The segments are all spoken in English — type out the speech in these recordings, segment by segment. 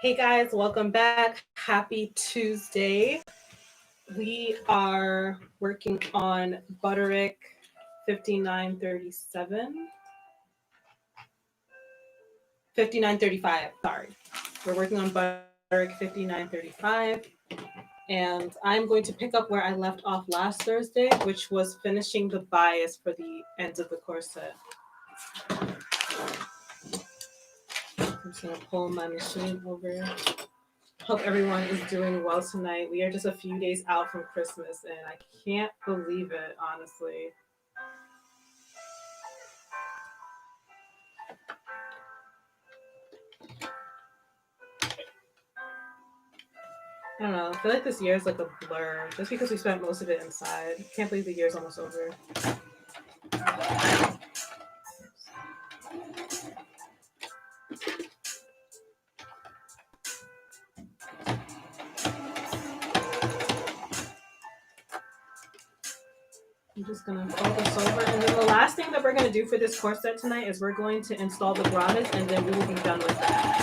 Hey guys, welcome back. Happy Tuesday. We are working on Butterick 5937, 5935. Sorry. We're working on Butterick 5935. And I'm going to pick up where I left off last Thursday, which was finishing the bias for the ends of the corset. I'm just going to pull my machine over. Hope everyone is doing well tonight. We are just a few days out from Christmas, and I can't believe it, honestly. I don't know. I feel like this year is like a blur, just because we spent most of it inside. Can't believe the year's almost over. I'm just gonna fold this over, and then the last thing that we're gonna do for this corset tonight is we're going to install the grommets, and then we will be done with that.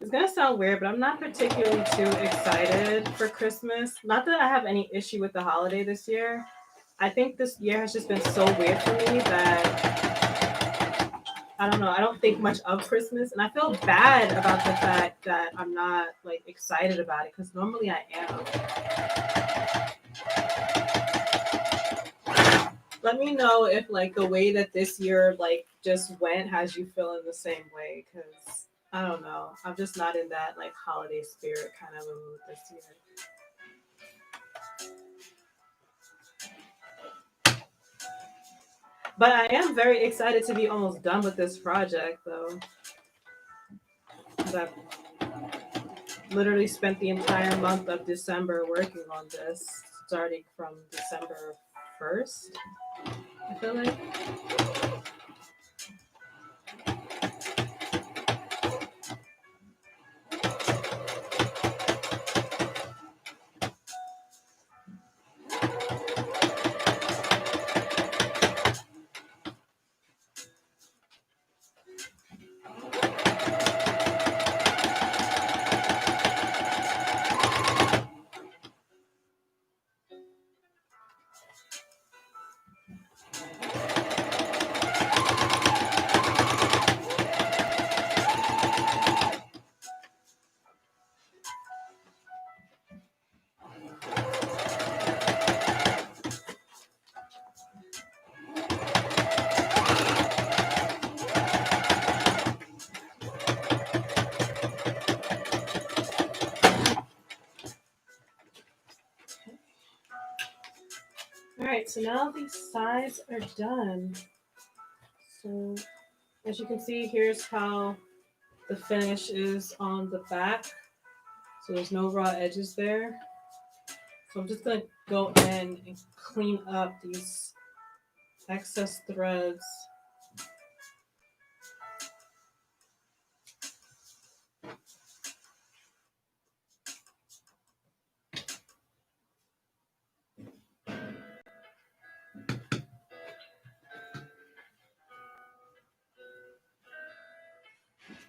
It's gonna sound weird, but I'm not particularly too excited for Christmas. Not that I have any issue with the holiday this year. I think this year has just been so weird for me that I don't know. I don't think much of Christmas, and I feel bad about the fact that I'm not like excited about it because normally I am. Let me know if like the way that this year like just went has you feeling the same way because I don't know. I'm just not in that like holiday spirit kind of a mood this year. But I am very excited to be almost done with this project though. 'Cause I've literally spent the entire month of December working on this, starting from December 1st, I feel like. All right, so now these sides are done. So as you can see, here's how the finish is on the back. So there's no raw edges there. So I'm just gonna go in and clean up these excess threads.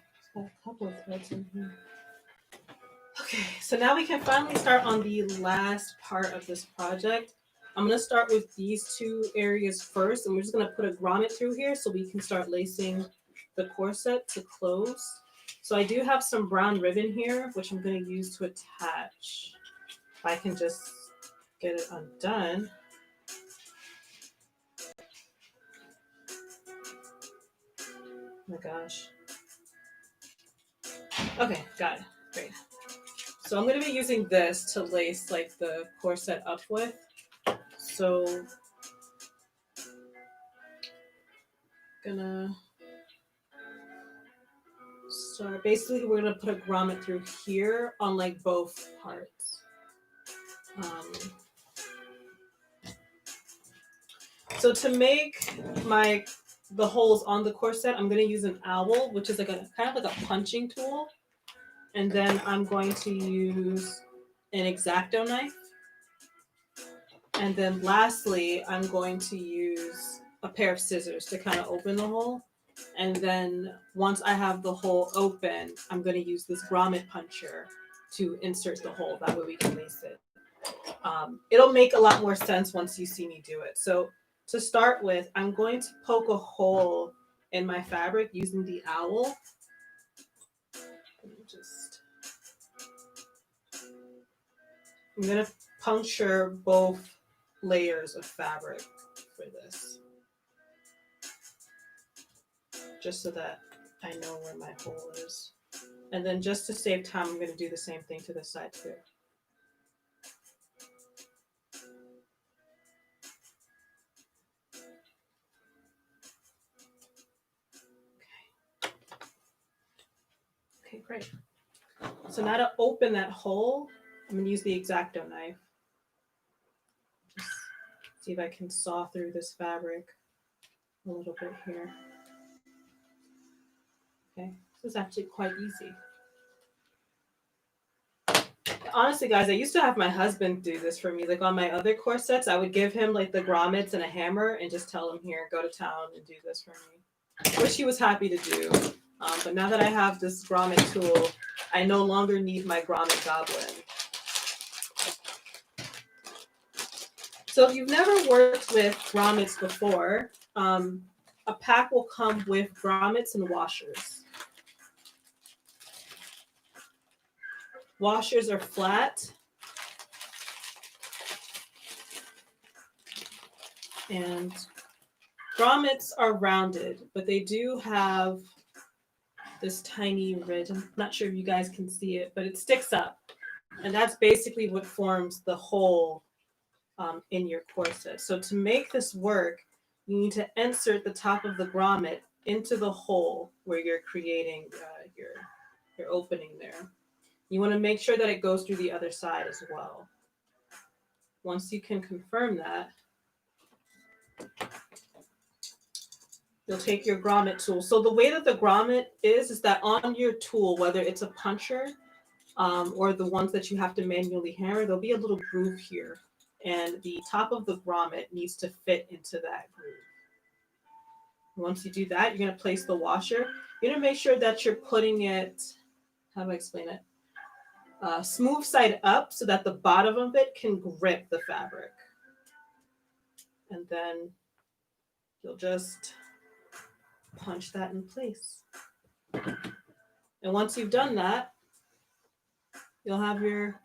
Just got a couple of threads in here. Okay, so now we can finally start on the last part of this project. I'm gonna start with these two areas first, and we're just gonna put a grommet through here so we can start lacing the corset to close. So I do have some brown ribbon here, which I'm gonna use to attach. If I can just get it undone. Oh my gosh. Okay, got it. Great. So I'm going to be using this to lace like the corset up with. So gonna So basically we're gonna put a grommet through here on like both parts. So to make the holes on the corset, I'm gonna use an owl, which is like a kind of like a punching tool. And then I'm going to use an X-Acto knife. And then lastly, I'm going to use a pair of scissors to kind of open the hole. And then once I have the hole open, I'm going to use this grommet puncher to insert the hole. That way we can lace it. It'll make a lot more sense once you see me do it. So to start with, I'm going to poke a hole in my fabric using the owl. I'm going to puncture both layers of fabric for this, just so that I know where my hole is. And then just to save time, I'm going to do the same thing to this side too. Okay, great. So now to open that hole, I'm going to use the X-Acto knife. Just see if I can saw through this fabric a little bit here. Okay, this is actually quite easy. Honestly, guys, I used to have my husband do this for me. Like on my other corsets, I would give him like the grommets and a hammer and just tell him, here, go to town and do this for me, which he was happy to do. But now that I have this grommet tool, I no longer need my grommet goblin. So if you've never worked with grommets before, a pack will come with grommets and washers. Washers are flat. And grommets are rounded, but they do have this tiny ridge. I'm not sure if you guys can see it, but it sticks up. And that's basically what forms the hole in your corset. So to make this work, you need to insert the top of the grommet into the hole where you're creating your opening there. You want to make sure that it goes through the other side as well. Once you can confirm that, you'll take your grommet tool. So the way that the grommet is that on your tool, whether it's a puncher or the ones that you have to manually hammer, there'll be a little groove here. And the top of the grommet needs to fit into that groove. Once you do that, you're going to place the washer. You're going to make sure that you're putting it, how do I explain it? Smooth side up so that the bottom of it can grip the fabric. And then you'll just punch that in place. And once you've done that, you'll have your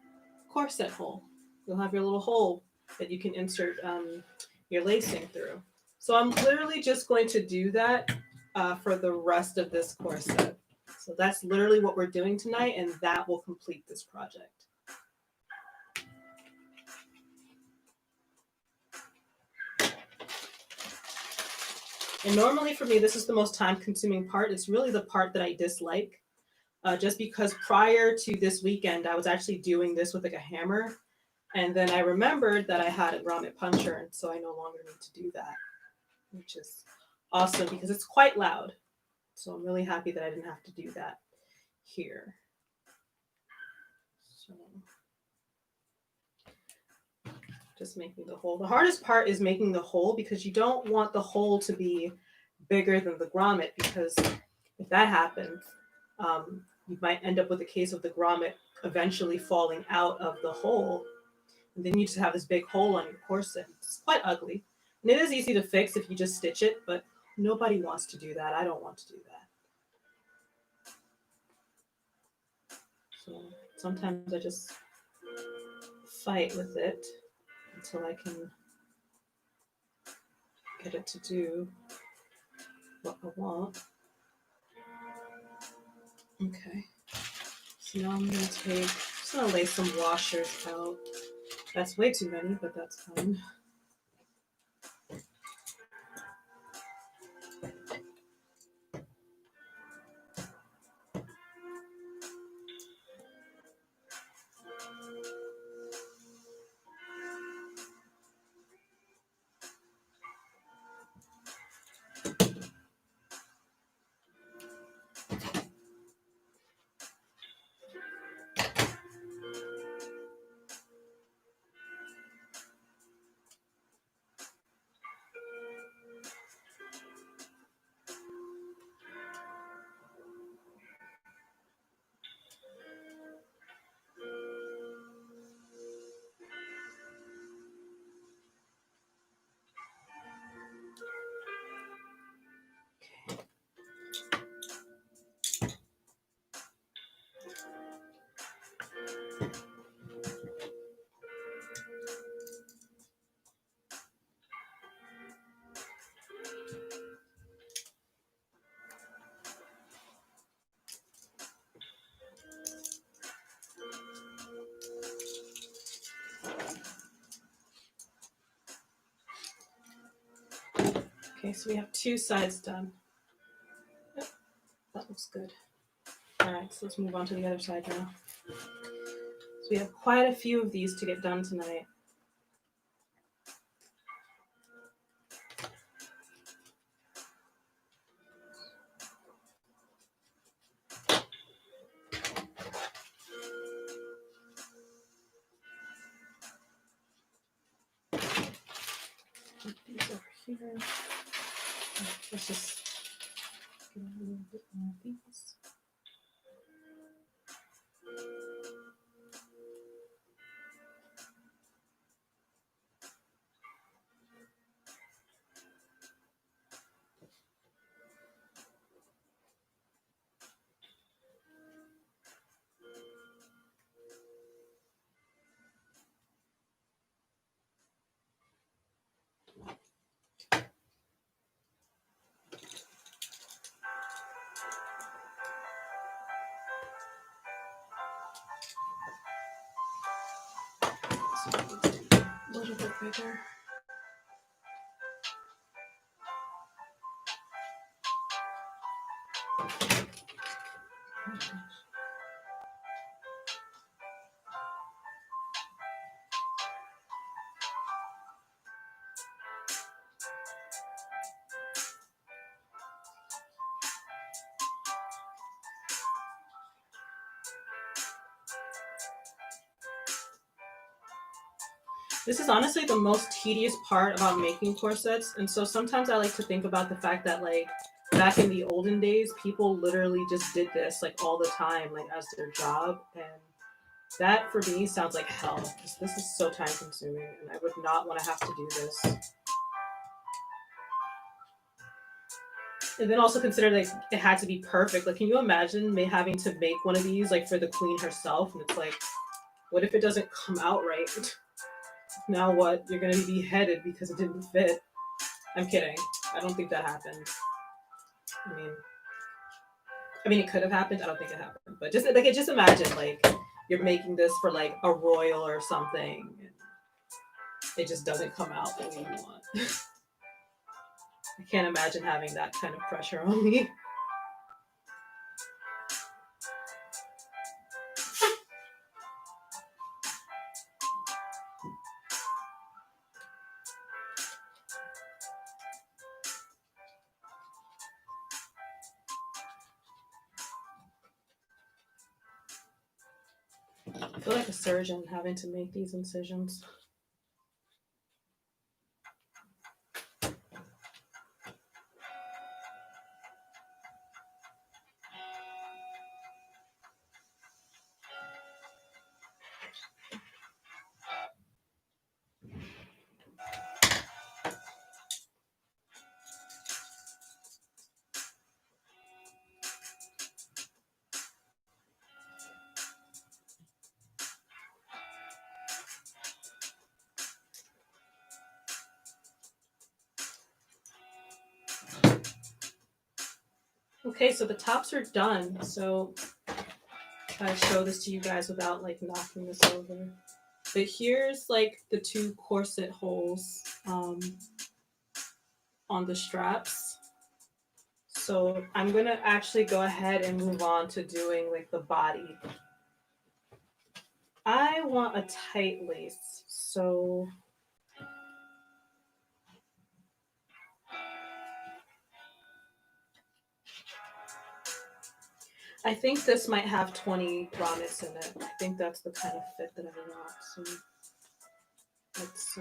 corset hole. You'll have your little hole that you can insert your lacing through. So I'm literally just going to do that for the rest of this corset. So that's literally what we're doing tonight, and that will complete this project. And normally for me, this is the most time-consuming part. It's really the part that I dislike, just because prior to this weekend, I was actually doing this with like a hammer. And then I remembered that I had a grommet puncher, and so I no longer need to do that, which is awesome because it's quite loud. So I'm really happy that I didn't have to do that here. So just making the hole. The hardest part is making the hole because you don't want the hole to be bigger than the grommet, because if that happens, you might end up with a case of the grommet eventually falling out of the hole. And then you just have this big hole on your corset. It's quite ugly. And it is easy to fix if you just stitch it, but nobody wants to do that. I don't want to do that. So sometimes I just fight with it until I can get it to do what I want. Okay. So now I'm going to just going to lay some washers out. That's way too many, but that's fine. Okay, so we have 2 sides done. Yep, that looks good. All right, so let's move on to the other side now. So we have quite a few of these to get done tonight. Put these over here. Let's just get a little bit more of these. A little bit bigger. This is honestly the most tedious part about making corsets. And so sometimes I like to think about the fact that, like, back in the olden days, people literally just did this like all the time, like as their job. And that for me sounds like hell, because this is so time consuming and I would not want to have to do this. And then also consider like it had to be perfect. Like, can you imagine me having to make one of these like for the queen herself? And it's like, what if it doesn't come out right? Now what? You're gonna be beheaded because it didn't fit. I'm kidding. I don't think that happened. I mean, it could have happened. I don't think it happened. But just imagine like you're making this for like a royal or something, and it just doesn't come out the way you want. I can't imagine having that kind of pressure on me. I feel like a surgeon having to make these incisions. Okay, so the tops are done. So I show this to you guys without like knocking this over. But here's like the 2 corset holes on the straps. So I'm gonna actually go ahead and move on to doing like the body. I want a tight lace, so I think this might have 20 grommets in it. I think that's the kind of fit that I want. So let's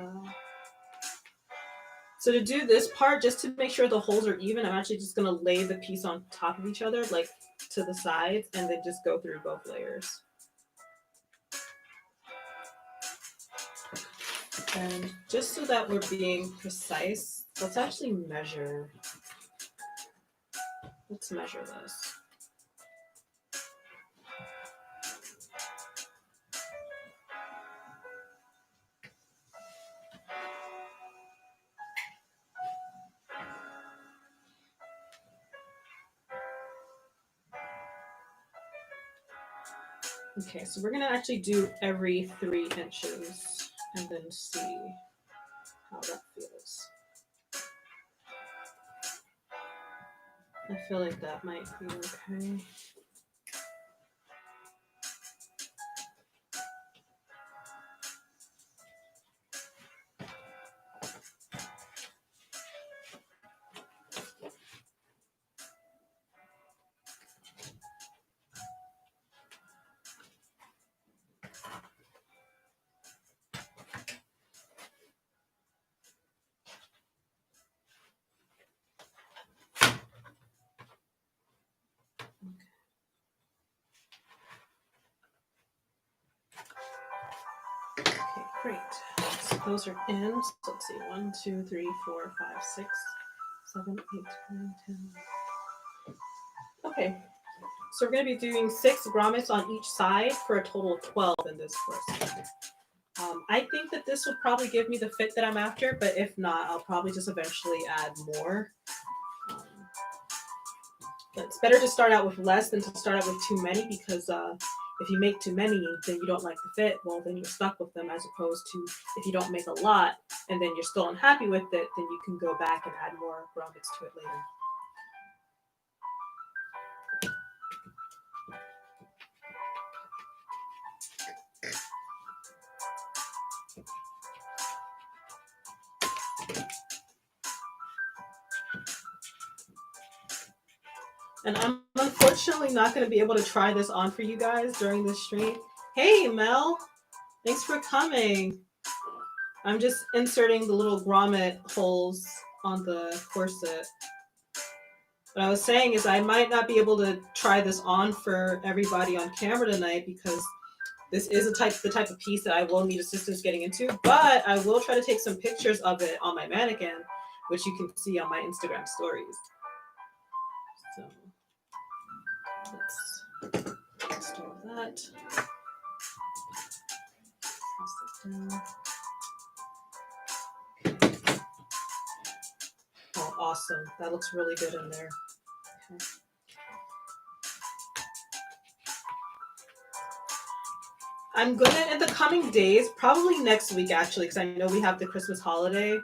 so to do this part, just to make sure the holes are even, I'm actually just gonna lay the piece on top of each other, like to the sides, and then just go through both layers. And just so that we're being precise, let's actually measure. Let's measure this. Okay, so we're gonna actually do every 3 inches and then see how that feels. I feel like that might be okay. Okay, great. So those are in. So let's see. 1, 2, 3, 4, 5, 6, 7, 8, 9, 10. Okay. So we're going to be doing 6 grommets on each side for a total of 12 in this course. I think that this would probably give me the fit that I'm after, but if not, I'll probably just eventually add more. Um, but it's better to start out with less than to start out with too many, because if you make too many, then you don't like the fit, well, then you're stuck with them, as opposed to if you don't make a lot and then you're still unhappy with it, then you can go back and add more grommets to it later. And I'm unfortunately not going to be able to try this on for you guys during this stream. Hey, Mel, thanks for coming. I'm just inserting the little grommet holes on the corset. What I was saying is I might not be able to try this on for everybody on camera tonight, because this is the type of piece that I will need assistance getting into, but I will try to take some pictures of it on my mannequin, which you can see on my Instagram stories. So let's do that. Pass it down. Oh, awesome. That looks really good in there. Okay. I'm gonna, in the coming days, probably next week actually, because I know we have the Christmas holiday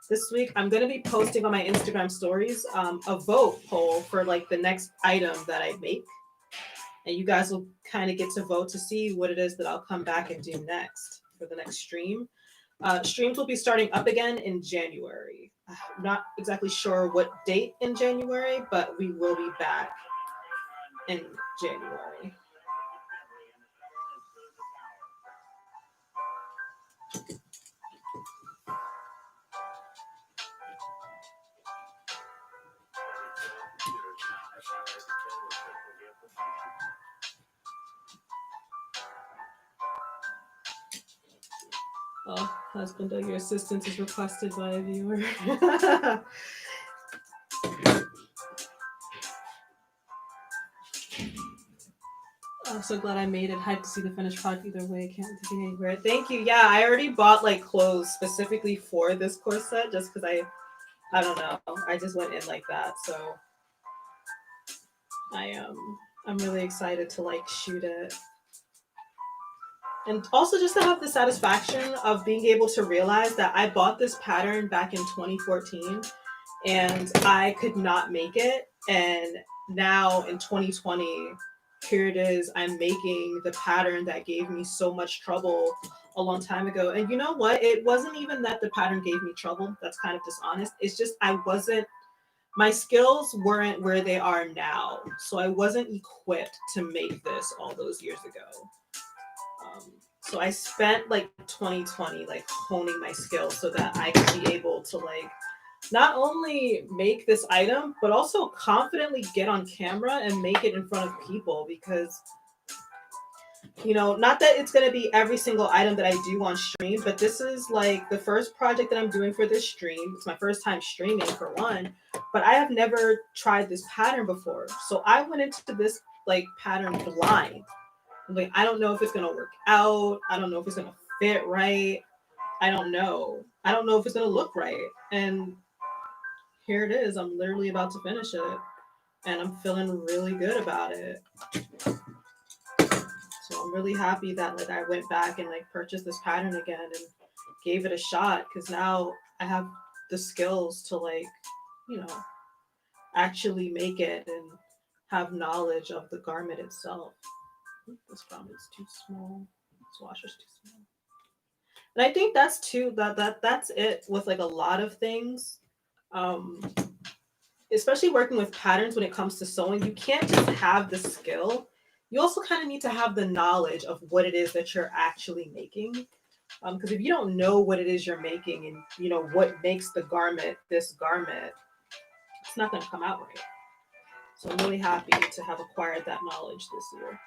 this week, I'm gonna be posting on my Instagram stories a vote poll for like the next item that I make. And you guys will kind of get to vote to see what it is that I'll come back and do next for the next stream. Streams will be starting up again in January. I'm not exactly sure what date in January, but we will be back in January. Oh, husband, your assistance is requested by a viewer. I'm so glad I made it. Hyped to see the finished product either way. I can't wait to be anywhere. Thank you. Yeah, I already bought like clothes specifically for this corset, just because I don't know. I just went in like that. So I'm really excited to like shoot it. And also just to have the satisfaction of being able to realize that I bought this pattern back in 2014 and I could not make it. And now in 2020, here it is, I'm making the pattern that gave me so much trouble a long time ago. And you know what? It wasn't even that the pattern gave me trouble. That's kind of dishonest. It's just my skills weren't where they are now. So I wasn't equipped to make this all those years ago. So I spent like 2020 like honing my skills so that I could be able to like not only make this item, but also confidently get on camera and make it in front of people, because not that it's going to be every single item that I do on stream, but this is like the first project that I'm doing for this stream. It's my first time streaming for one, but I have never tried this pattern before. So I went into this like pattern blind. Like, I don't know if it's going to work out. I don't know if it's going to fit right. I don't know. I don't know if it's going to look right. And here it is. I'm literally about to finish it. And I'm feeling really good about it. So I'm I'm really happy that like I went back and like purchased this pattern again and gave it a shot, because now I have the skills to like, you know, actually make it and have knowledge of the garment itself. This garment's too small. This washer's too small. And I think that's too that's it with like a lot of things. Um, Especially working with patterns when it comes to sewing, you can't just have the skill. You also kind of need to have the knowledge of what it is that you're actually making. Because if you don't know what it is you're making and you know what makes the garment this garment, it's not going to come out right. So I'm really happy to have acquired that knowledge this year.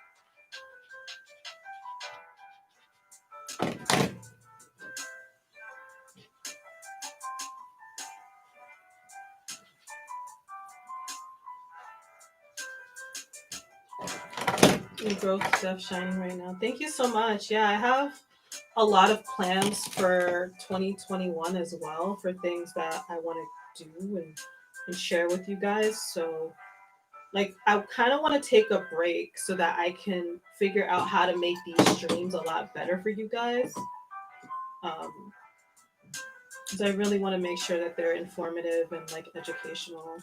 Your growth stuff shining right now. Thank you so much. Yeah, I have a lot of plans for 2021 as well, for things that I want to do and share with you guys. So like I kind of want to take a break so that I can figure out how to make these streams a lot better for you guys. Because I really want to make sure that they're informative and like educational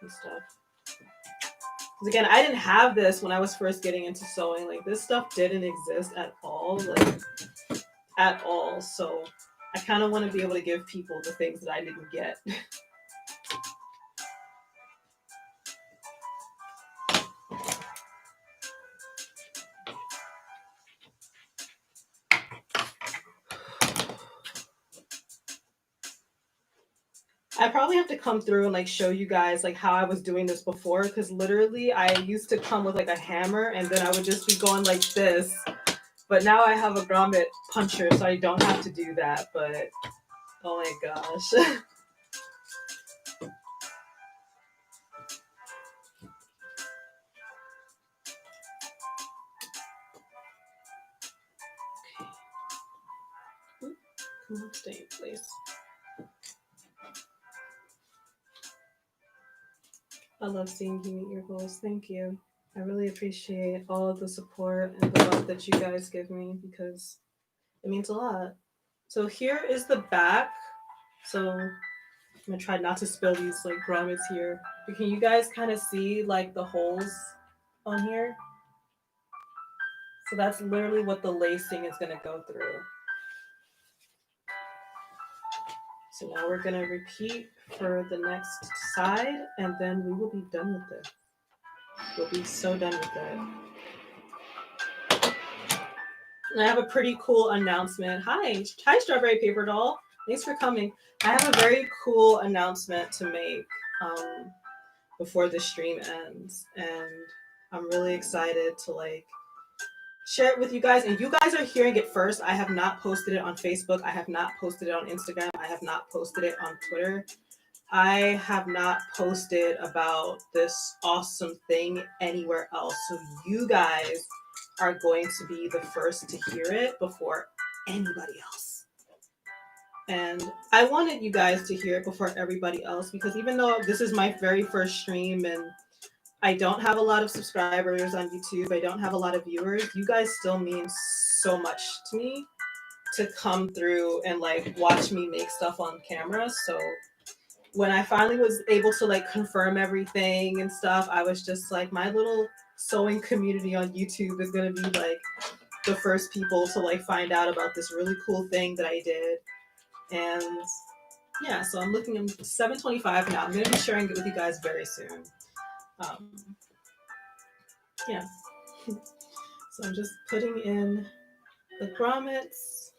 and stuff. Because again, I didn't have this when I was first getting into sewing. Like this stuff didn't exist at all, like at all. So I kind of want to be able to give people the things that I didn't get. I probably have to come through and like show you guys like how I was doing this before, because literally I used to come with like a hammer and then I would just be going like this. But now I have a grommet puncher, so I don't have to do that. But oh my gosh. Come on, stay in place. I love seeing you meet your goals. Thank you. I really appreciate all of the support and the love that you guys give me, because it means a lot. So here is the back. So I'm gonna try not to spill these like grommets here. But can you guys kind of see like the holes on here? So that's literally what the lacing is gonna go through. So now we're gonna repeat for the next side, and then we will be done with it. We'll be so done with it. And I have a pretty cool announcement. Hi, Strawberry Paper Doll. Thanks for coming. I have a very cool announcement to make before the stream ends, and I'm really excited to like share it with you guys. And you guys are hearing it first. I have not posted it on Facebook. I have not posted it on Instagram. I have not posted it on Twitter. I have not posted about this awesome thing anywhere else. So you guys are going to be the first to hear it before anybody else. And I wanted you guys to hear it before everybody else, because even though this is my very first stream and I don't have a lot of subscribers on YouTube, I don't have a lot of viewers, you guys still mean so much to me to come through and like watch me make stuff on camera. So when I finally was able to like confirm everything and stuff, I was just like, my little sewing community on YouTube is gonna be like the first people to like find out about this really cool thing that I did. And yeah, so I'm looking at 725 now. I'm gonna be sharing it with you guys very soon. Yeah. So I'm just putting in the grommets,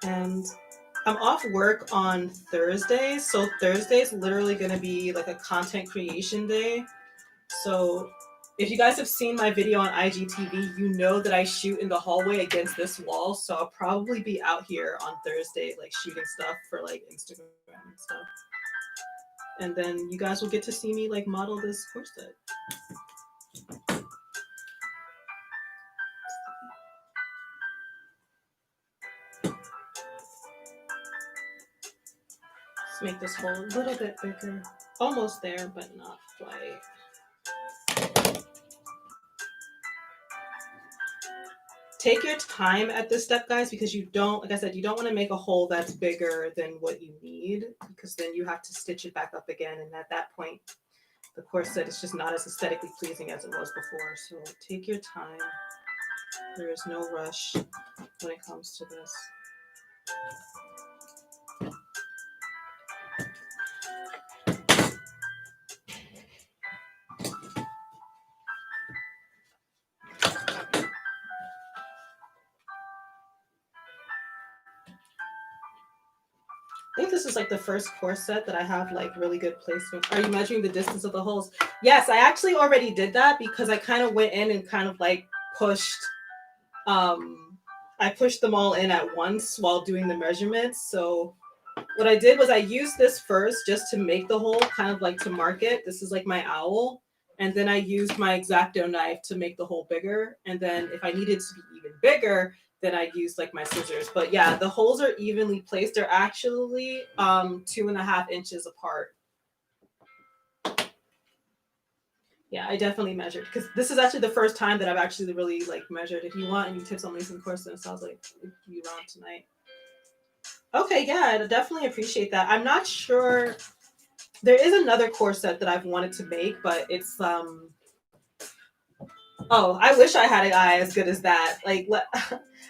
and I'm off work on Thursdays. So Thursday is literally going to be like a content creation day. So if you guys have seen my video on IGTV, you know that I shoot in the hallway against this wall. So I'll probably be out here on Thursday, like shooting stuff for like Instagram and stuff. And then you guys will get to see me like model this corset. Let's make this hole a little bit bigger. Almost there, but not quite. take your time at this step, guys, because you don't, like I said, you don't want to make a hole that's bigger than what you need, because then you have to stitch it back up again. And at that point, the corset is just not as aesthetically pleasing as it was before. So take your time. There is no rush when it comes to this. I think this is like the first corset that I have like really good placement. Are you measuring the distance of the holes? Yes, I actually already did that because I kind of went in and kind of like pushed, I pushed them all in at once while doing the measurements. So what I did was I used this first just to make the hole, kind of like to mark it. This is like my owl. And then I used my X-Acto knife to make the hole bigger. And then if I needed to be even bigger, then I used like my scissors. But yeah, the holes are evenly placed. They're actually 2.5 inches apart. Yeah, I definitely measured because this is actually the first time that I've actually really like measured. If you want any tips on lacing corsets, I was like, you around tonight. Okay, yeah, I definitely appreciate that. I'm not sure. There is another corset that I've wanted to make, but it's oh, I wish I had an eye as good as that. Like,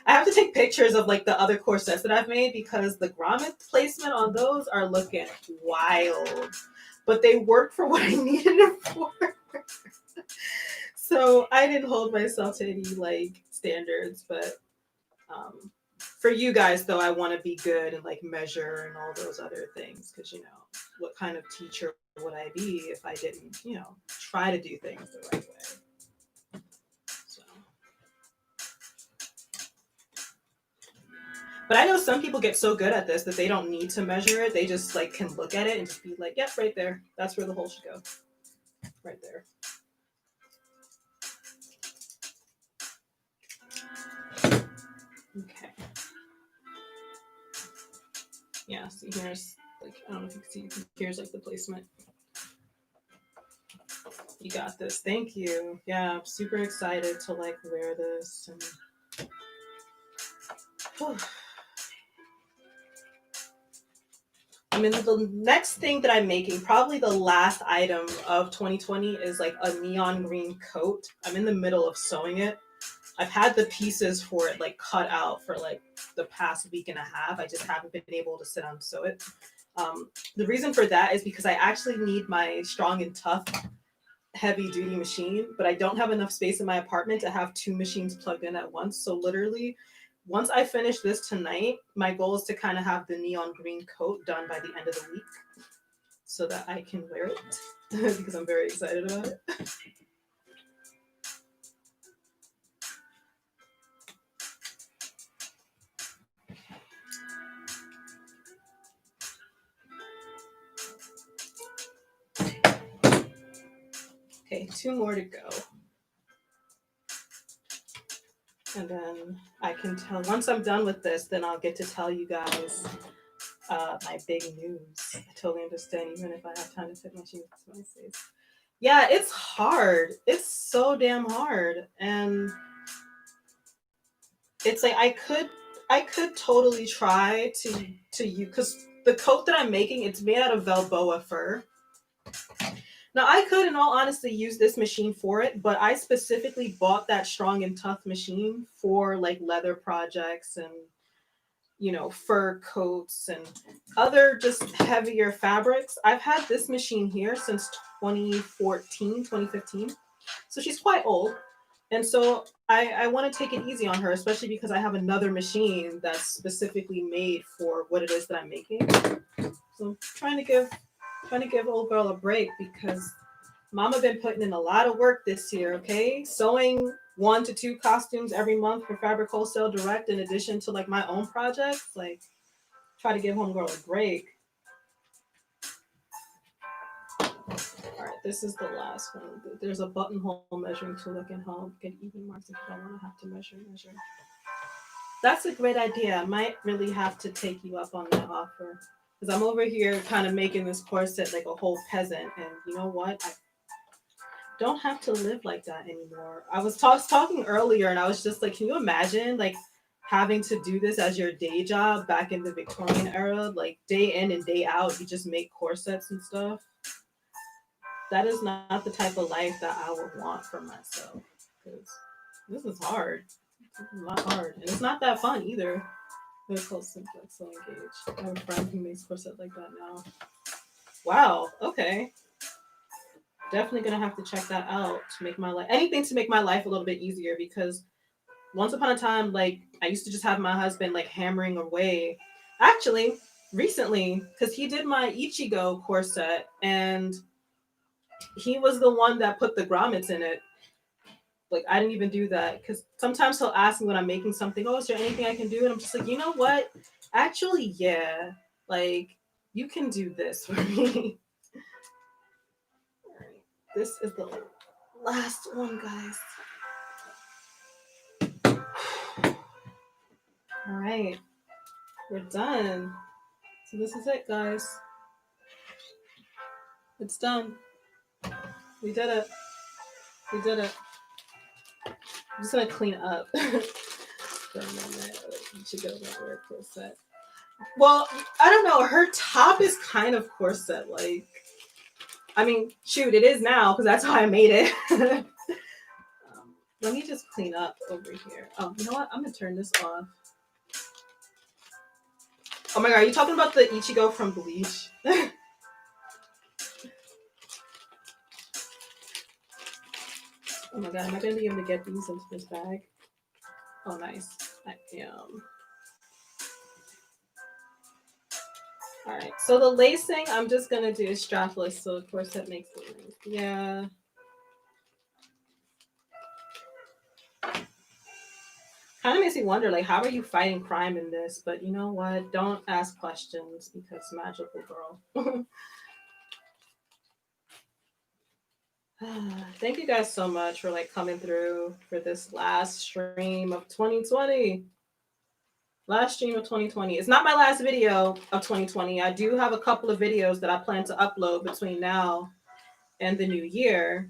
I have to take pictures of like the other corsets that I've made because the grommet placement on those are looking wild, but they work for what I needed it for. So I didn't hold myself to any like standards, but for you guys though, I want to be good and like measure and all those other things because you know what kind of teacher would I be if I didn't, you know, try to do things the right way. So. But I know some people get so good at this that they don't need to measure it. They just like can look at it and just be like, yep, right there. That's where the hole should go. Right there. Okay. Yeah, see here's like, I don't know if you can see, here's like the placement. You got this. Thank you. Yeah, I'm super excited to like wear this and I mean, the next thing that I'm making, probably the last item of 2020, is like a neon green coat. I'm in the middle of sewing it. I've had the pieces for it like cut out for like the past week and a half. I just haven't been able to sit down and sew it. The reason for that is because I actually need my strong and tough heavy duty machine, but I don't have enough space in my apartment to have 2 machines plugged in at once. So literally, once I finish this tonight, my goal is to kind of have the neon green coat done by the end of the week so that I can wear it because I'm very excited about it. Okay, 2 more to go. And then I can tell, once I'm done with this, then I'll get to tell you guys my big news. I totally understand, even if I have time to fit my shoes to my face. Yeah, it's hard. It's so damn hard. And it's like I could totally try to use, because the coat that I'm making, it's made out of Velboa fur. Now I could, in all honesty, use this machine for it, but I specifically bought that strong and tough machine for like leather projects and, you know, fur coats and other just heavier fabrics. I've had this machine here since 2014, 2015. So she's quite old. And so I want to take it easy on her, especially because I have another machine that's specifically made for what it is that I'm making. So I'm trying to give old girl a break because Mama been putting in a lot of work this year, okay? Sewing 1 to 2 costumes every month for Fabric Wholesale Direct in addition to like my own projects. Like, try to give homegirl a break. All right, this is the last one. There's a buttonhole measuring tool that can help get even marks if you don't want to have to measure. That's a great idea. I might really have to take you up on that offer because I'm over here kind of making this corset like a whole peasant. And you know what? don't have to live like that anymore. I was talking earlier, and I was just like, can you imagine like having to do this as your day job back in the Victorian era, like day in and day out, you just make corsets and stuff. That is not the type of life that I would want for myself. Because this is hard. This is not hard, and it's not that fun either. They're called Simplex so engaged. I have a friend who makes corset like that now. Wow. Okay. Definitely gonna have to check that out to make my life anything to make my life a little bit easier, because once upon a time, like I used to just have my husband like hammering away. Actually, recently, because he did my Ichigo corset and he was the one that put the grommets in it. Like I didn't even do that, because sometimes he'll ask me when I'm making something, oh, is there anything I can do? And I'm just like, you know what? Actually, yeah. Like you can do this for me. All right. This is the last one, guys. All right. We're done. So this is it, guys. It's done. We did it. We did it. I'm just gonna clean up for a moment. You should go to wear a corset. Well, I don't know. Her top is kind of corset like. I mean, shoot, it is now because that's how I made it. Let me just clean up over here. Oh, you know what? I'm gonna turn this off. Oh my god, are you talking about the Ichigo from Bleach? Oh my god, am I gonna be able to get these into this bag? Oh, nice. I am. All right, so the lacing, I'm just gonna do strapless, so of course that makes the length. Yeah. Kind of makes me wonder, like, how are you fighting crime in this? But you know what? Don't ask questions because magical girl. Thank you guys so much for like coming through for this last stream of 2020. Last stream of 2020. It's not my last video of 2020. I do have a couple of videos that I plan to upload between now and the new year.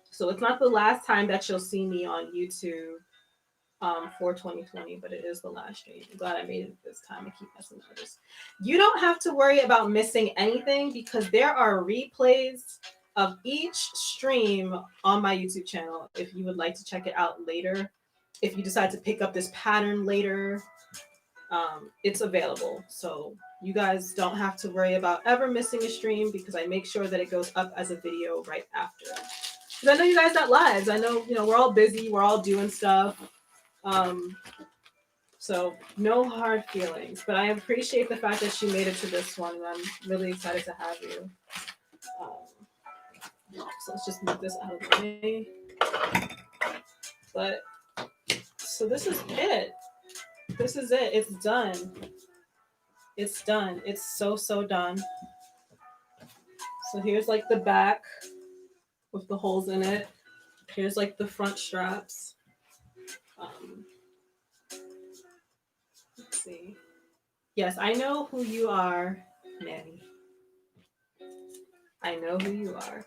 So it's not the last time that you'll see me on YouTube for 2020, but it is the last stream. I'm glad I made it this time. I keep messing with this. You don't have to worry about missing anything because there are replays of each stream on my YouTube channel if you would like to check it out later. If you decide to pick up this pattern later, it's available. So you guys don't have to worry about ever missing a stream because I make sure that it goes up as a video right after. Because I know you guys got lives. I know, you know, we're all busy. We're all doing stuff. So no hard feelings, but I appreciate the fact that you made it to this one, and I'm really excited to have you. So let's just move this out of the way. But so this is it. This is it. It's done. It's done. It's so done. So here's like the back with the holes in it. Here's like the front straps. Let's see. Yes, I know who you are, Nanny. I know who you are.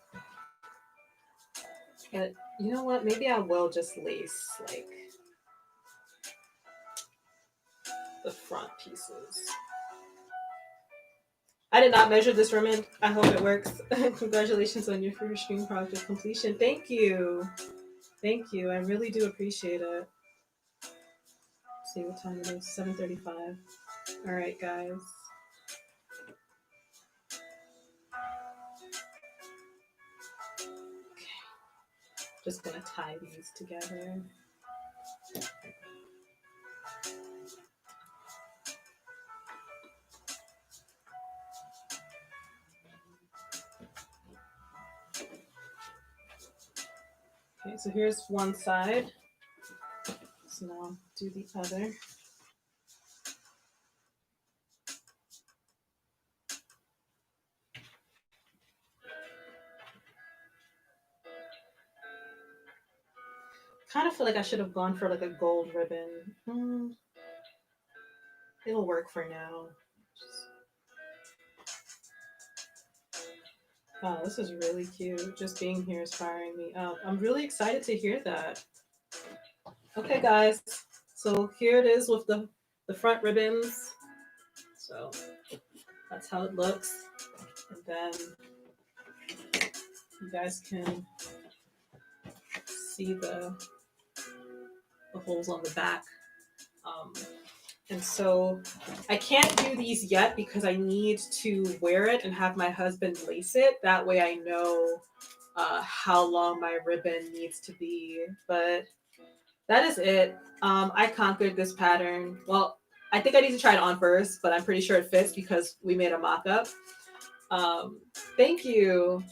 But you know what? Maybe I will just lace like the front pieces. I did not measure this ribbon. I hope it works. Congratulations on your first stream project completion. Thank you. Thank you. I really do appreciate it. Let's see what time it is. 7:35. All right, guys. Okay. Just gonna tie these together. Okay, so here's one side. So now do the other. Kind of feel like I should have gone for like a gold ribbon. It'll work for now. Wow, this is really cute. Just being here is firing me up. I'm really excited to hear that. Okay, guys. So here it is with the front ribbons. So that's how it looks. And then you guys can see the holes on the back. Um, and so I can't do these yet because I need to wear it and have my husband lace it. That way I know how long my ribbon needs to be. But that is it. I conquered this pattern. Well, I think I need to try it on first, but I'm pretty sure it fits because we made a mock-up. Um, Thank you.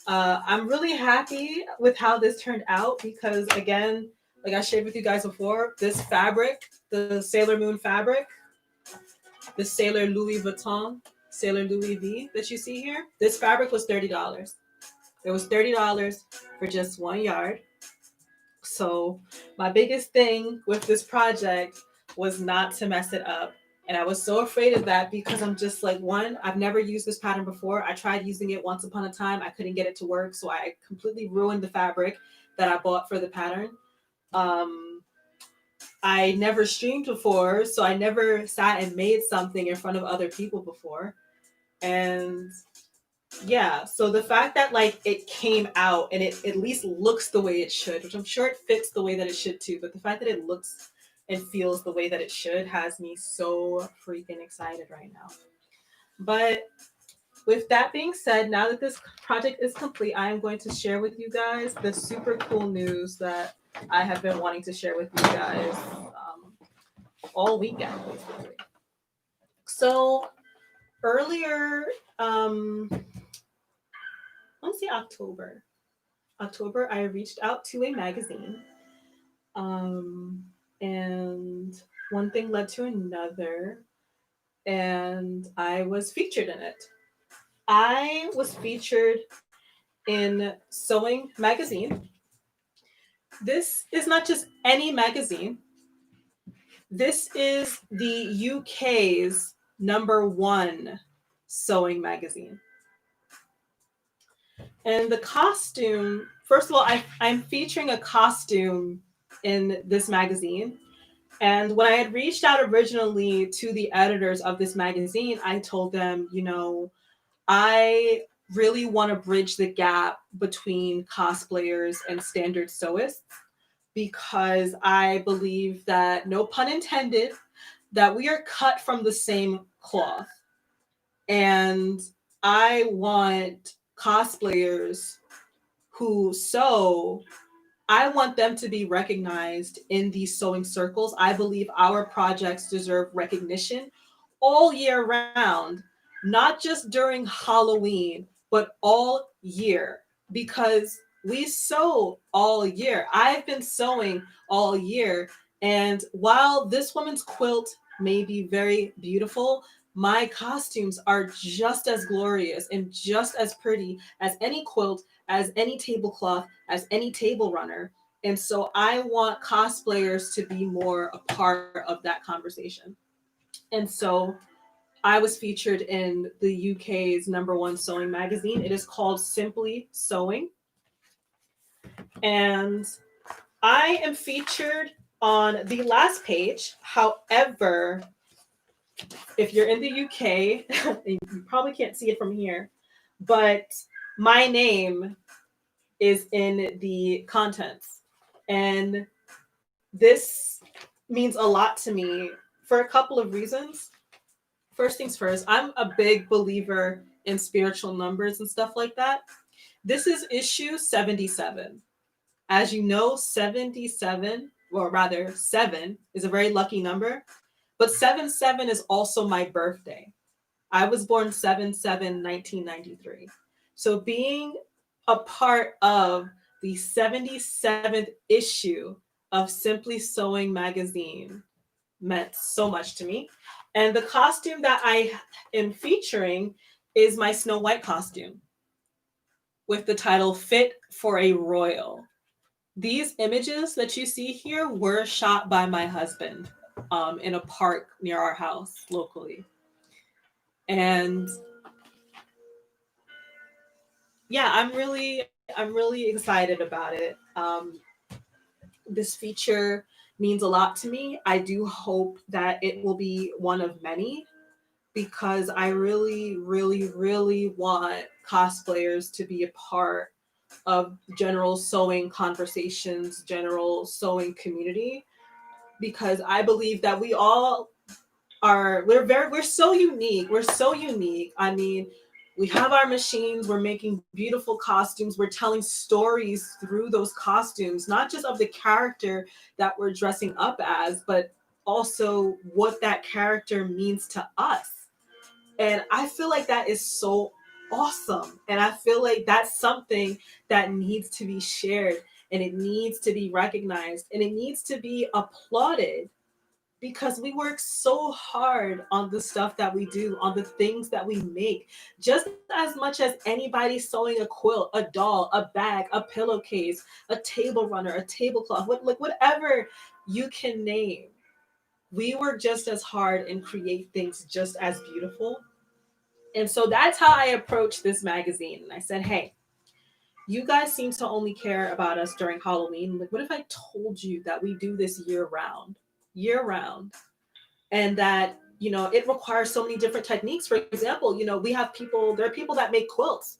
I'm really happy with how this turned out because, again, like I shared with you guys before, this fabric, the Sailor Moon fabric, the Sailor Louis Vuitton, Sailor Louis V that you see here, this fabric was $30. It was $30 for just 1 yard. So my biggest thing with this project was not to mess it up. And I was so afraid of that because I'm just like, one, I've never used this pattern before. I tried using it once upon a time. I couldn't get it to work. So I completely ruined the fabric that I bought for the pattern. Um, I never streamed before. So I never sat and made something in front of other people before. And yeah, so the fact that like it came out and it at least looks the way it should, which I'm sure it fits the way that it should too, but the fact that it looks and feels the way that it should has me so freaking excited right now. But with that being said, now that this project is complete, I am going to share with you guys the super cool news that I have been wanting to share with you guys all weekend, basically. So earlier, um, let's see, October, I reached out to a magazine, um, and one thing led to another, and I was featured in it. I was featured in Sewing Magazine. This is not just any magazine. This is the UK's #1 sewing magazine. And the costume, first of all, I'm featuring a costume in this magazine. And when I had reached out originally to the editors of this magazine, I told them, I really want to bridge the gap between cosplayers and standard sewists because I believe that, no pun intended, that we are cut from the same cloth. And I want cosplayers who sew, I want them to be recognized in these sewing circles. I believe our projects deserve recognition all year round, not just during Halloween, but all year, because we sew all year. I've been sewing all year. And while this woman's quilt may be very beautiful, my costumes are just as glorious and just as pretty as any quilt, as any tablecloth, as any table runner. And so I want cosplayers to be more a part of that conversation. And so I was featured in the UK's #1 sewing magazine. It is called Simply Sewing. And I am featured on the last page. However, if you're in the UK, you probably can't see it from here, but my name is in the contents. And this means a lot to me for a couple of reasons. First things first, I'm a big believer in spiritual numbers and stuff like that. This is issue 77. As you know, 77, or rather 7, is a very lucky number, but 7/7 is also my birthday. I was born 7/7/1993. So being a part of the 77th issue of Simply Sewing magazine meant so much to me. And the costume that I am featuring is my Snow White costume with the title Fit for a Royal. These images that you see here were shot by my husband in a park near our house locally. And yeah, I'm really excited about it. This feature means a lot to me. I do hope that it will be one of many because I really, really, really want cosplayers to be a part of general sewing conversations, general sewing community, because I believe that we all we're so unique. We're so unique. I mean, we have our machines, we're making beautiful costumes, we're telling stories through those costumes, not just of the character that we're dressing up as, but also what that character means to us. And I feel like that is so awesome. And I feel like that's something that needs to be shared, and it needs to be recognized, and it needs to be applauded because we work so hard on the stuff that we do, on the things that we make, just as much as anybody sewing a quilt, a doll, a bag, a pillowcase, a table runner, a tablecloth, whatever you can name. We work just as hard and create things just as beautiful. And so that's how I approached this magazine. And I said, hey, you guys seem to only care about us during Halloween. Like, what if I told you that we do this year round? Year round. And that, it requires so many different techniques. For example, there are people that make quilts.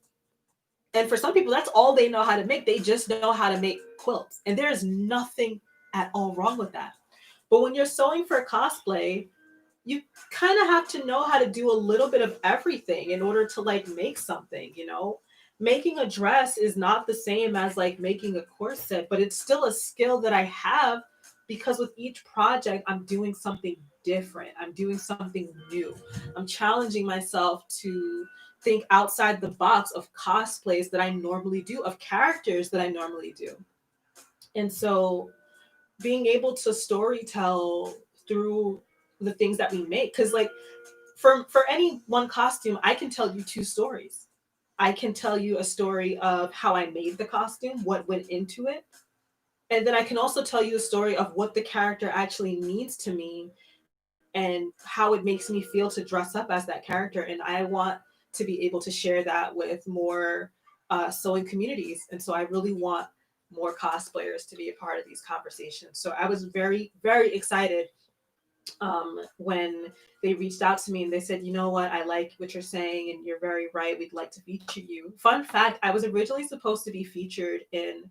And for some people, that's all they know how to make. They just know how to make quilts. And there's nothing at all wrong with that. But when you're sewing for cosplay, you kind of have to know how to do a little bit of everything in order to like make something. Making a dress is not the same as like making a corset, but it's still a skill that I have because with each project I'm doing something different. I'm doing something new. I'm challenging myself to think outside the box of cosplays that I normally do, of characters that I normally do. And so being able to story tell through the things that we make, because like for any one costume I can tell you two stories. I can tell you a story of how I made the costume, what went into it, and then I can also tell you a story of what the character actually means to me and how it makes me feel to dress up as that character. And I want to be able to share that with more sewing communities. And so I really want more cosplayers to be a part of these conversations. So I was very, very excited when they reached out to me and they said, you know what, I like what you're saying and you're very right. We'd like to feature you. Fun fact, I was originally supposed to be featured in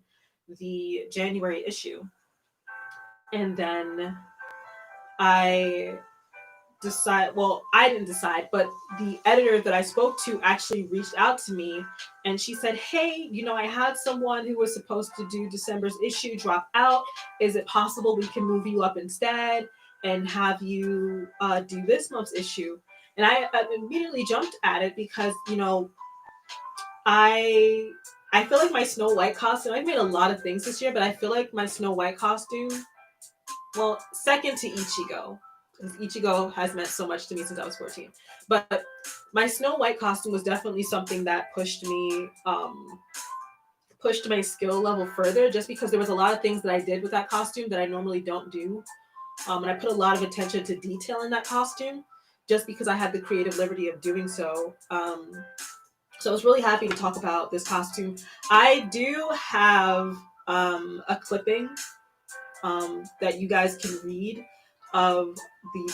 the January issue. And then I I didn't decide, but the editor that I spoke to actually reached out to me and she said, hey, I had someone who was supposed to do December's issue drop out. Is it possible we can move you up instead and have you do this month's issue? And I immediately jumped at it because, I I feel like my Snow White costume, I've made a lot of things this year, but I feel like my Snow White costume, well, second to Ichigo, because Ichigo has meant so much to me since I was 14. But my Snow White costume was definitely something that pushed my skill level further, just because there was a lot of things that I did with that costume that I normally don't do. And I put a lot of attention to detail in that costume, just because I had the creative liberty of doing so. So I was really happy to talk about this costume. I do have a clipping that you guys can read of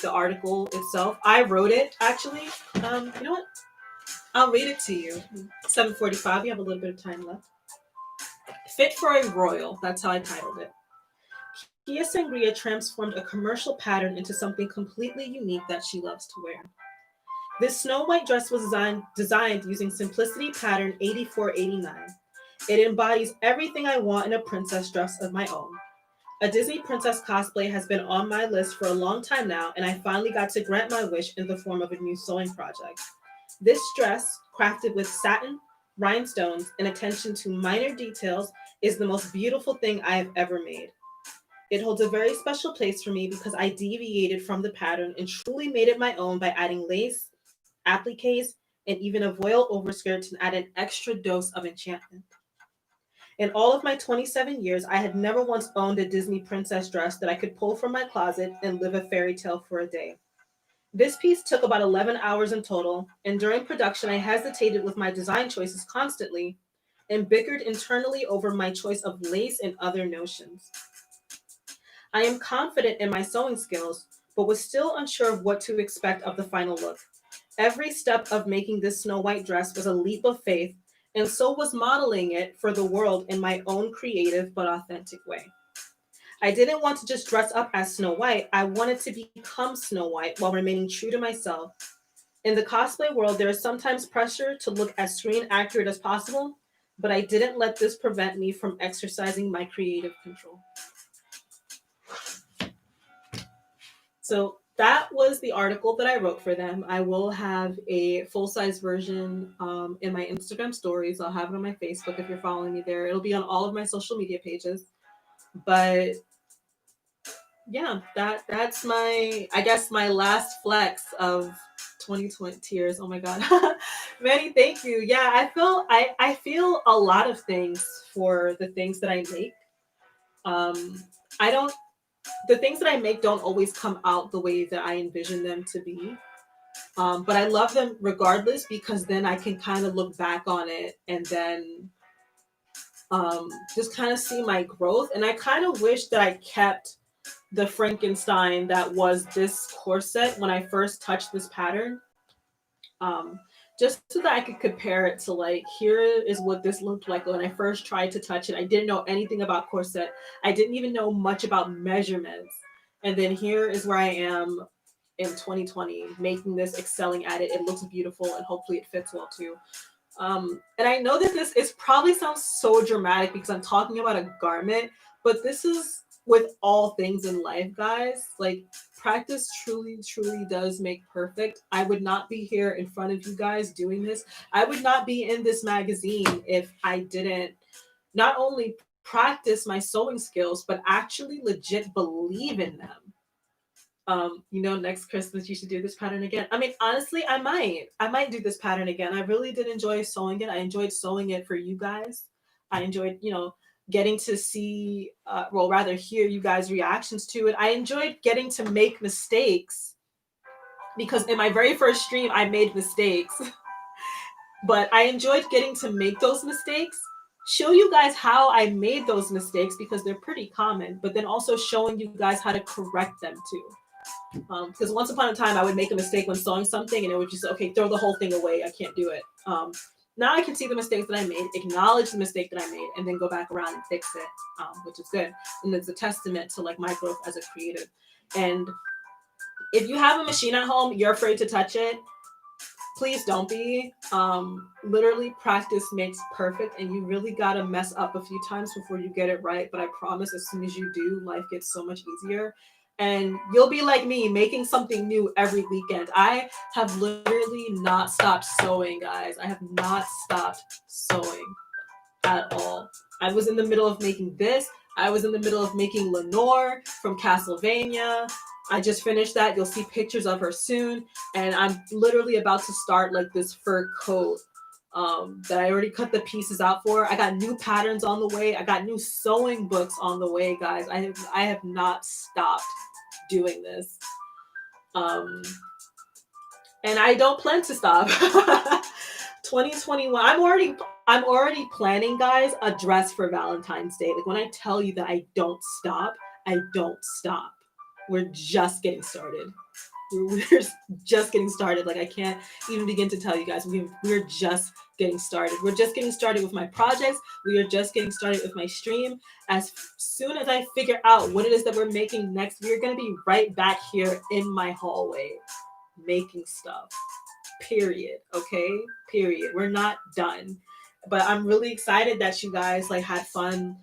the article itself. I wrote it actually. You know what? I'll read it to you. 7:45. You have a little bit of time left. Fit for a royal. That's how I titled it. Kia Sangria transformed a commercial pattern into something completely unique that she loves to wear. This Snow White dress was designed using Simplicity Pattern 8489. It embodies everything I want in a princess dress of my own. A Disney princess cosplay has been on my list for a long time now, and I finally got to grant my wish in the form of a new sewing project. This dress, crafted with satin, rhinestones, and attention to minor details, is the most beautiful thing I have ever made. It holds a very special place for me because I deviated from the pattern and truly made it my own by adding lace, appliques, and even a voile overskirt to add an extra dose of enchantment. In all of my 27 years, I had never once owned a Disney princess dress that I could pull from my closet and live a fairy tale for a day. This piece took about 11 hours in total, and during production, I hesitated with my design choices constantly, and bickered internally over my choice of lace and other notions. I am confident in my sewing skills, but was still unsure of what to expect of the final look. Every step of making this Snow White dress was a leap of faith, and so was modeling it for the world in my own creative but authentic way. I didn't want to just dress up as Snow White, I wanted to become Snow White while remaining true to myself. In the cosplay world, there is sometimes pressure to look as screen accurate as possible, but I didn't let this prevent me from exercising my creative control. So that was the article that I wrote for them. I will have a full size version in my Instagram stories. I'll have it on my Facebook if you're following me there. It'll be on all of my social media pages. But yeah, that's my, I guess, my last flex of 2020 tears. Oh my god. Manny, thank you. Yeah, I feel a lot of things for the things that I make. I don't The things that I make don't always come out the way that I envision them to be. But I love them regardless because then I can kind of look back on it and then just kind of see my growth. And I kind of wish that I kept the Frankenstein that was this corset when I first touched this pattern. Um, just so that I could compare it to like, here is what this looked like when I first tried to touch it. I didn't know anything about corset. I didn't even know much about measurements. And then here is where I am in 2020 making this, excelling at it. It looks beautiful and hopefully it fits well too. And I know that this is probably sounds so dramatic because I'm talking about a garment, but this is with all things in life, guys. Like, practice truly, truly does make perfect. I would not be here in front of you guys doing this. I would not be in this magazine if I didn't not only practice my sewing skills, but actually legit believe in them. Next Christmas you should do this pattern again. I mean, honestly, I might do this pattern again. I really did enjoy sewing it. I enjoyed sewing it for you guys. I enjoyed, getting to see, well, rather hear you guys' reactions to it. I enjoyed getting to make mistakes because in my very first stream I made mistakes, but I enjoyed getting to make those mistakes, show you guys how I made those mistakes because they're pretty common, but then also showing you guys how to correct them too. Because once upon a time I would make a mistake when sewing something and it would just, okay, throw the whole thing away, I can't do it. Now I can see the mistakes that I made, acknowledge the mistake that I made, and then go back around and fix it, which is good. And it's a testament to like my growth as a creative. And if you have a machine at home, you're afraid to touch it, please don't be. Literally, practice makes perfect, and you really gotta mess up a few times before you get it right. But I promise, as soon as you do, life gets so much easier. And you'll be like me, making something new every weekend. I have literally not stopped sewing, guys. I have not stopped sewing at all. I was in the middle of making this. I was in the middle of making Lenore from Castlevania. I just finished that. You'll see pictures of her soon. And I'm literally about to start like this fur coat that I already cut the pieces out for. I got new patterns on the way. I got new sewing books on the way, guys. I have not stopped doing this. And I don't plan to stop. 2021. I'm already planning, guys, a dress for Valentine's Day. Like, when I tell you that I don't stop, I don't stop. We're just getting started. We're just getting started. Like, I can't even begin to tell you guys. We're just getting started. We're just getting started with my projects. We are just getting started with my stream. As soon as I figure out what it is that we're making next, we're going to be right back here in my hallway making stuff. Period. Okay? Period. We're not done. But I'm really excited that you guys like had fun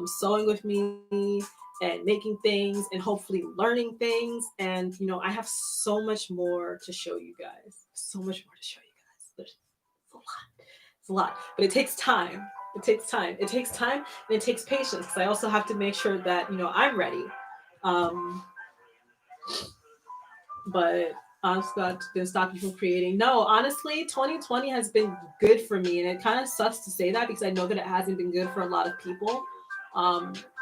sewing with me and making things and hopefully learning things. And I have so much more to show you guys. So much more to show you guys. There's a lot. It's a lot. But it takes time. It takes time. It takes time and it takes patience. Because I also have to make sure that, I'm ready. But honestly, that didn't stop you from creating. No, honestly, 2020 has been good for me. And it kind of sucks to say that because I know that it hasn't been good for a lot of people.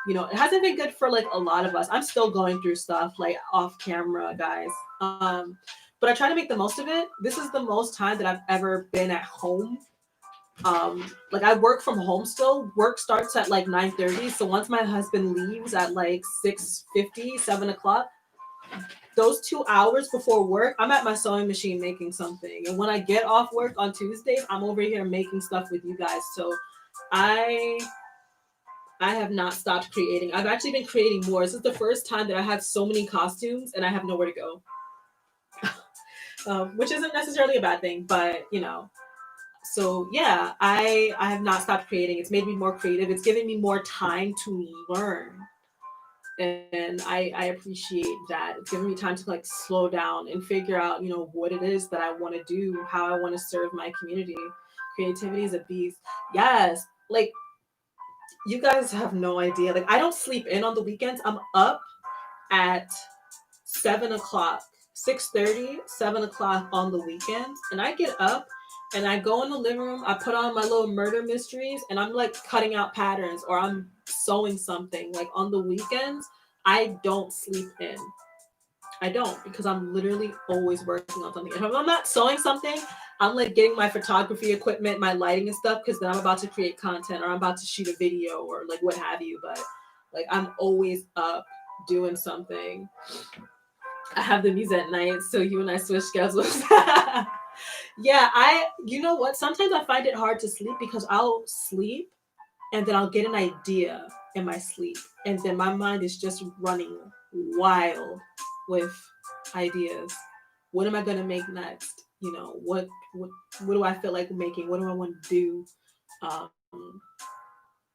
It hasn't been good for like a lot of us. I'm still going through stuff like off camera, guys. But I try to make the most of it. This is the most time that I've ever been at home Like I work from home still. Work starts at like 9:30. So once my husband leaves at like 6:50, 7 o'clock, those 2 hours before work, I'm at my sewing machine making something. And when I get off work on Tuesdays, I'm over here making stuff with you guys. So I I have not stopped creating. I've actually been creating more. This is the first time that I had so many costumes and I have nowhere to go, which isn't necessarily a bad thing, but you know. So yeah, I have not stopped creating. It's made me more creative. It's given me more time to learn, and I appreciate that. It's given me time to like slow down and figure out, you know, what it is that I want to do, how I want to serve my community. Creativity is a beast. Yes, like you guys have no idea. Like I don't sleep in on the weekends. I'm up at 7 o'clock, 6:30, 7 o'clock on the weekends, and I get up and I go in the living room. I put on my little murder mysteries, and I'm like cutting out patterns or I'm sewing something. Like on the weekends, I don't sleep in. I don't because I'm literally always working on something. If I'm not sewing something, I'm like getting my photography equipment, my lighting and stuff because then I'm about to create content or I'm about to shoot a video or like what have you. But like I'm always up doing something. I have the music at night, so you and I switch schedules. Yeah, you know what? Sometimes I find it hard to sleep because I'll sleep and then I'll get an idea in my sleep, and then my mind is just running wild with ideas. What am I gonna make next? You know, what do I feel like making? What do I want to do? Um,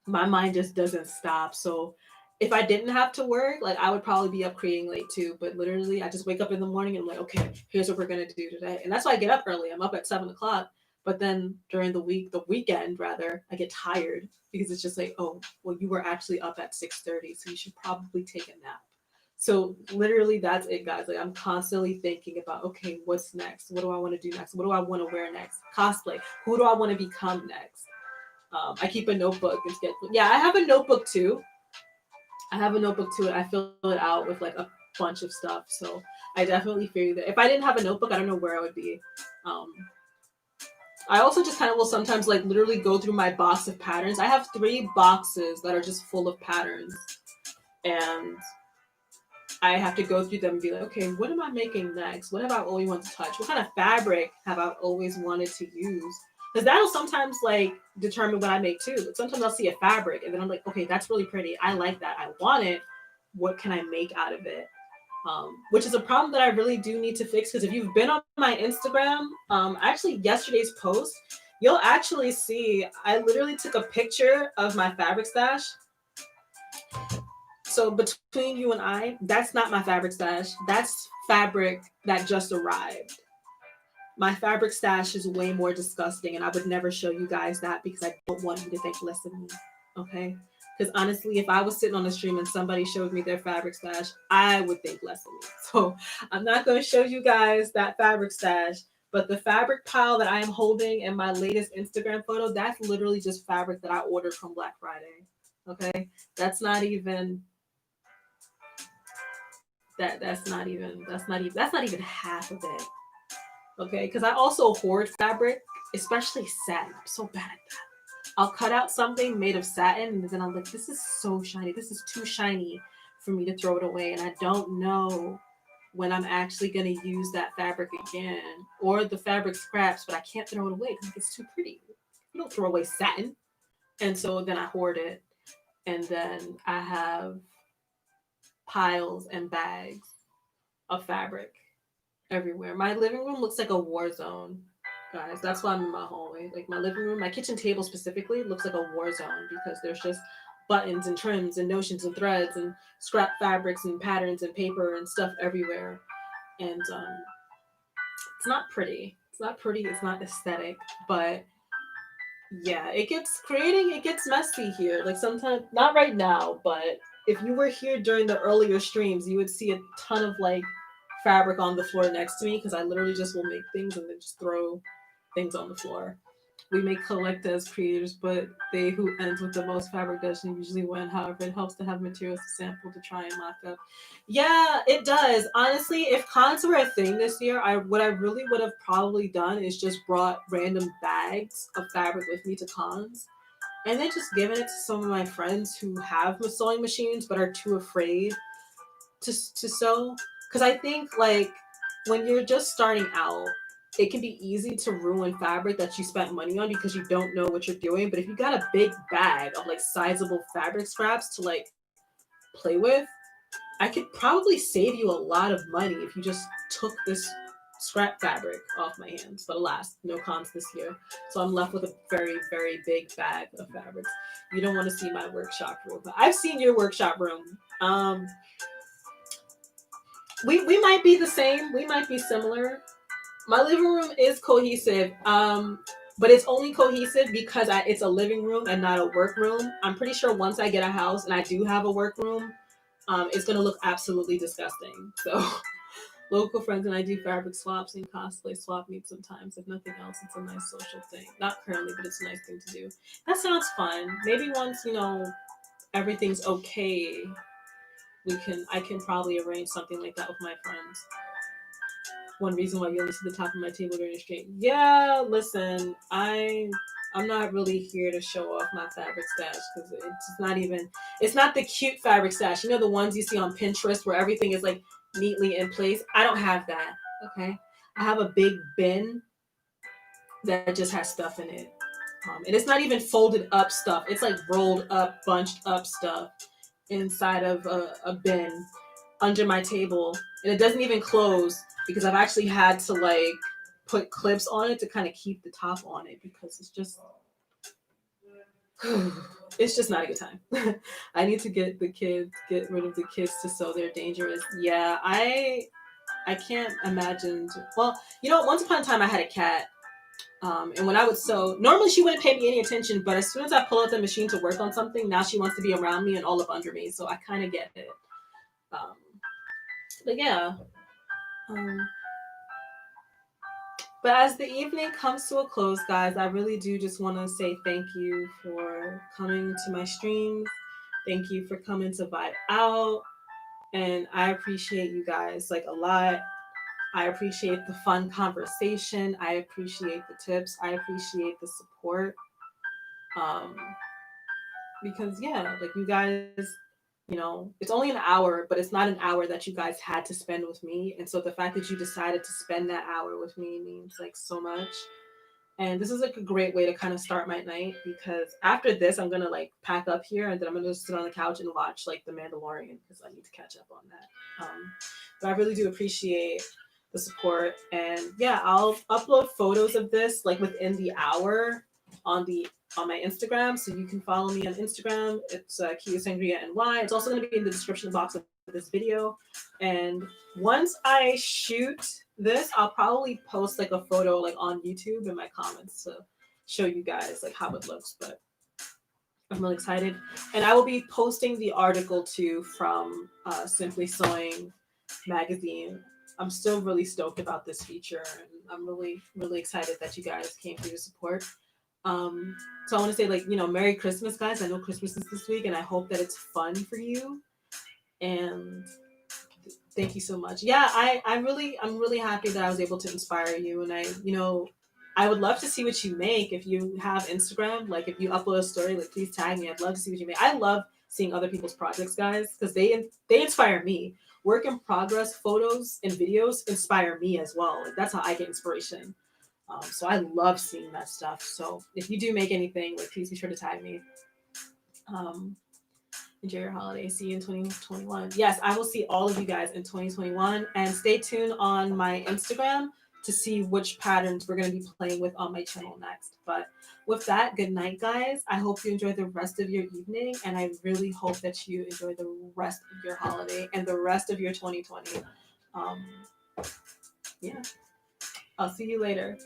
my mind just doesn't stop. So if I didn't have to work, like I would probably be up creating late too. But literally, I just wake up in the morning and I'm like, okay, here's what we're gonna do today, and that's why I get up early. I'm up at 7 o'clock. But then during the weekend rather, I get tired because it's just like, oh, well, you were actually up at 6:30, so you should probably take a nap. So literally, that's it, guys. Like I'm constantly thinking about, okay, what's next? What do I want to do next? What do I want to wear next? Cosplay. Who do I want to become next? I keep a notebook and get. Yeah, I have a notebook too. I have a notebook too. I fill it out with like a bunch of stuff. So I definitely feel that if I didn't have a notebook, I don't know where I would be. Um, I also just kind of will sometimes like literally go through my box of patterns. I have 3 boxes that are just full of patterns, and I have to go through them and be like, okay, what am I making next? What have I always wanted to touch? What kind of fabric have I always wanted to use? Because that'll sometimes like determine what I make too. Like, sometimes I'll see a fabric and then I'm like, okay, that's really pretty. I like that. I want it. What can I make out of it? Which is a problem that I really do need to fix. Because if you've been on my Instagram, actually yesterday's post, you'll actually see I literally took a picture of my fabric stash. So between you and I, that's not my fabric stash. That's fabric that just arrived. My fabric stash is way more disgusting, and I would never show you guys that because I don't want you to think less of me. Okay? Because honestly, if I was sitting on the stream and somebody showed me their fabric stash, I would think less of me. So I'm not going to show you guys that fabric stash. But the fabric pile that I am holding in my latest Instagram photo, that's literally just fabric that I ordered from Black Friday. Okay? That's not even half of it. Okay, because I also hoard fabric, especially satin. I'm so bad at that. I'll cut out something made of satin, and then I'm like, this is so shiny. This is too shiny for me to throw it away, and I don't know when I'm actually gonna use that fabric again, or the fabric scraps, but I can't throw it away because it's too pretty. You don't throw away satin, and so then I hoard it, and then I have piles and bags of fabric everywhere. My living room looks like a war zone, guys. That's why I'm in my hallway. Like my living room, my kitchen table specifically looks like a war zone because there's just buttons and trims and notions and threads and scrap fabrics and patterns and paper and stuff everywhere. And it's not pretty. It's not pretty. It's not aesthetic. But yeah, it gets messy here. Like sometimes, not right now, but if you were here during the earlier streams, you would see a ton of like fabric on the floor next to me because I literally just will make things and then just throw things on the floor. We may collect as creators, but they who ends with the most fabric doesn't usually win. However, it helps to have materials to sample to try and mock up. Yeah, it does. Honestly, if cons were a thing this year, I really would have probably done is just brought random bags of fabric with me to cons and then just given it to some of my friends who have sewing machines but are too afraid to sew. Because I think like when you're just starting out, it can be easy to ruin fabric that you spent money on because you don't know what you're doing. But if you got a big bag of like sizable fabric scraps to like play with, I could probably save you a lot of money if you just took this scrap fabric off my hands. But alas, no cons this year. So I'm left with a very, very big bag of fabrics. You don't want to see my workshop room. But I've seen your workshop room. We might be the same. We might be similar. My living room is cohesive. But it's only cohesive because it's a living room and not a work room. I'm pretty sure once I get a house and I do have a work room, it's gonna look absolutely disgusting. So local friends and I do fabric swaps and cosplay swap meets sometimes. If nothing else, it's a nice social thing. Not currently, but it's a nice thing to do. That sounds fun. Maybe once everything's okay, I can probably arrange something like that with my friends. One reason why you only see the top of my table during the stream. Yeah, listen, I'm not really here to show off my fabric stash because it's not the cute fabric stash. You know the ones you see on Pinterest where everything is like neatly in place. I don't have that. Okay, I have a big bin that just has stuff in it, and it's not even folded up stuff. It's like rolled up, bunched up stuff inside of a bin under my table, and it doesn't even close because I've actually had to like put clips on it to kind of keep the top on it because it's just not a good time. I need to get rid of the kids to sew. They're dangerous. Yeah, I can't imagine. Well, once upon a time I had a cat. And when I would sew, normally she wouldn't pay me any attention, but as soon as I pull out the machine to work on something, now she wants to be around me and all up under me. So I kind of get it. Um, but yeah. Um, but as the evening comes to a close, guys, I really do just want to say thank you for coming to my streams. Thank you for coming to Vibe Out. And I appreciate you guys like a lot. I appreciate the fun conversation. I appreciate the tips. I appreciate the support. Um, because yeah, like you guys, it's only an hour, but it's not an hour that you guys had to spend with me. And so the fact that you decided to spend that hour with me means like so much. And this is like a great way to kind of start my night because after this, I'm gonna like pack up here and then I'm gonna sit on the couch and watch like The Mandalorian because I need to catch up on that. But I really do appreciate the support, and yeah, I'll upload photos of this like within the hour on my Instagram, so you can follow me on Instagram. It's Kia Sangria NY. It's also going to be in the description box of this video. And once I shoot this, I'll probably post like a photo like on YouTube in my comments to show you guys like how it looks. But I'm really excited, and I will be posting the article too from Simply Sewing magazine. I'm still really stoked about this feature, and I'm really, really excited that you guys came through to support. So I want to say, like, Merry Christmas, guys. I know Christmas is this week, and I hope that it's fun for you. And thank you so much. Yeah, I'm really happy that I was able to inspire you, and I would love to see what you make. If you have Instagram, like if you upload a story, like please tag me. I'd love to see what you make. I love seeing other people's projects, guys, because they inspire me. Work in progress photos and videos inspire me as well. Like that's how I get inspiration. So I love seeing that stuff. So if you do make anything, like please be sure to tag me. Enjoy your holiday. See you in 2021. Yes, I will see all of you guys in 2021. And stay tuned on my Instagram to see which patterns we're going to be playing with on my channel next. But with that, good night, guys. I hope you enjoy the rest of your evening. And I really hope that you enjoy the rest of your holiday and the rest of your 2020. Yeah. I'll see you later.